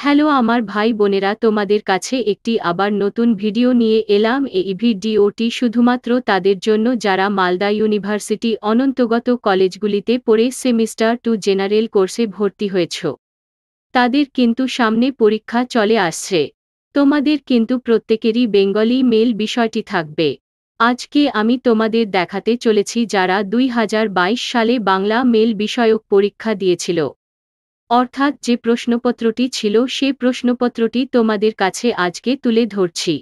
Hello আমার ভাই বোনেরা, তোমাদের কাছে একটি আবার নতুন ভিডিও নিয়ে এলাম। এই ভিডিওটি শুধুমাত্র তাদের জন্য যারা মালদা ইউনিভার্সিটি অনন্তগত কলেজগুলিতে পড়ে সেমিস্টার 2 জেনারেল কোর্সে ভর্তি হয়েছ। তাদের কিন্তু সামনে পরীক্ষা চলে আসছে। তোমাদের কিন্তু প্রত্যেকেরই বেঙ্গলি মেল বিষয়টি থাকবে। আজকে আমি তোমাদের দেখাতে চলেছি যারা 2022 সালে বাংলা মেল বিষয়ক পরীক্ষা দিয়েছিল, অর্থাৎ যে প্রশ্নপত্রটি ছিল সে প্রশ্নপত্রটি তোমাদের কাছে আজকে তুলে ধরছি।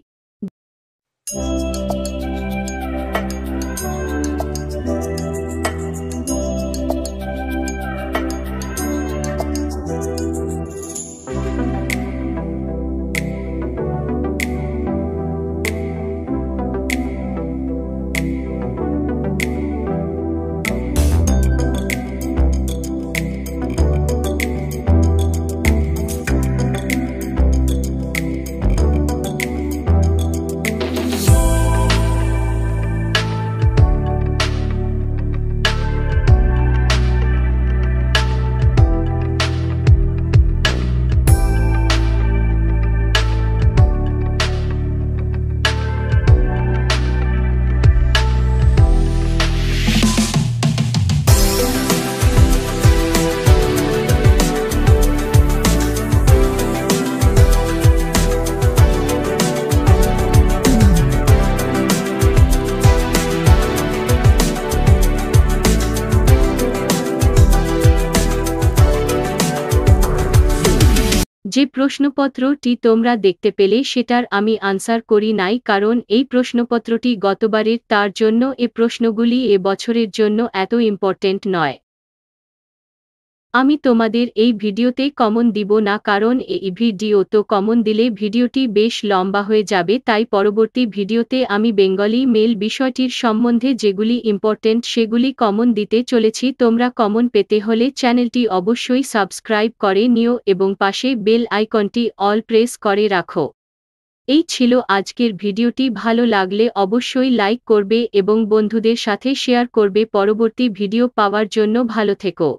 যে প্রশ্নপত্রটি তোমরা দেখতে পেলে সেটার আমি আনসার করি নাই, কারণ এই প্রশ্নপত্রটি গতবারের, তার জন্য এ প্রশ্নগুলি এ বছরের জন্য এত ইম্পর্টেন্ট নয়। আমি তোমাদের এই ভিডিওতে কমন দিব না, কারণ এই ভিডিও তো কমন দিলে ভিডিওটি বেশ লম্বা হয়ে যাবে। তাই পরবর্তী ভিডিওতে আমি বেঙ্গলি মেল বিষয়টির সম্বন্ধে যেগুলি ইম্পর্টেন্ট সেগুলি কমন দিতে চলেছি। তোমরা কমন পেতে হলে চ্যানেলটি অবশ্যই সাবস্ক্রাইব করে নিও এবং পাশে বেল আইকনটি অল প্রেস করে রাখো। এই ছিল আজকের ভিডিওটি। ভালো লাগলে অবশ্যই লাইক করবে এবং বন্ধুদের সাথে শেয়ার করবে। পরবর্তী ভিডিও পাওয়ার জন্য ভালো থেকো।